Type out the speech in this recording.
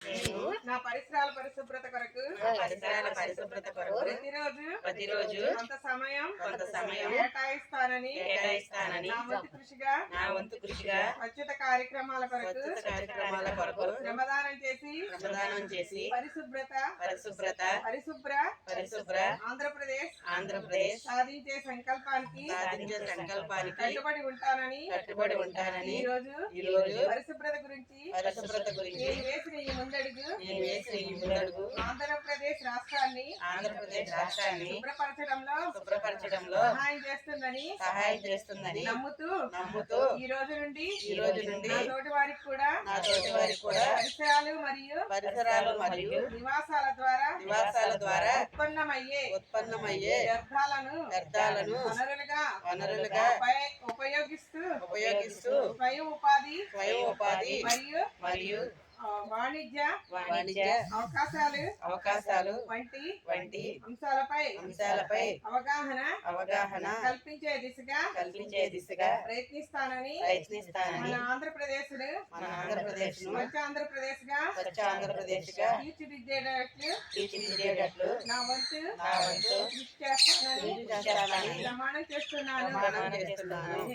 నేను నా పరిసరాల పరిశుభ్రత కొరకు ప్రతిరోజు కొంత సమయం కేటాయిస్తానని నా వంతు కృషిగా స్వచ్ఛత కార్యక్రమాల కొరకు శ్రమదానం చేసి పరిశుభ్ర ఆంధ్రప్రదేశ్ సాధించే సంకల్పానికి కట్టుబడి ఉంటానని ఈ రోజు పరిశుభ్రత గురించి నేను వేసిన ఈ ముందడుగు ఆంధ్రప్రదేశ్ రాష్ట్రాన్ని శుభ్రపరచడంలో సహాయం చేస్తుందని నమ్ముతూ ఈ రోజు నుండి నా తోటి వారికి కూడా పరిసరాలు మరియు నివాసాల ద్వారా ఉత్పన్నమయ్యే వ్యర్థాలను వనరులుగా ఉపయోగిస్తూ స్వయం ఉపాధి మరియు వాణిజ్య అవకాశాలు వంటి అంశాలపై అవగాహన కల్పించే దిశగా ప్రయత్నిస్తానని మన ఆంధ్రప్రదేశ్ స్వచ్ఛ ఆంధ్రప్రదేశ్ గా తీర్చిదిద్దేటట్లు నా వంతు కృషి చేస్తానని ప్రమాణం చేస్తున్నాను.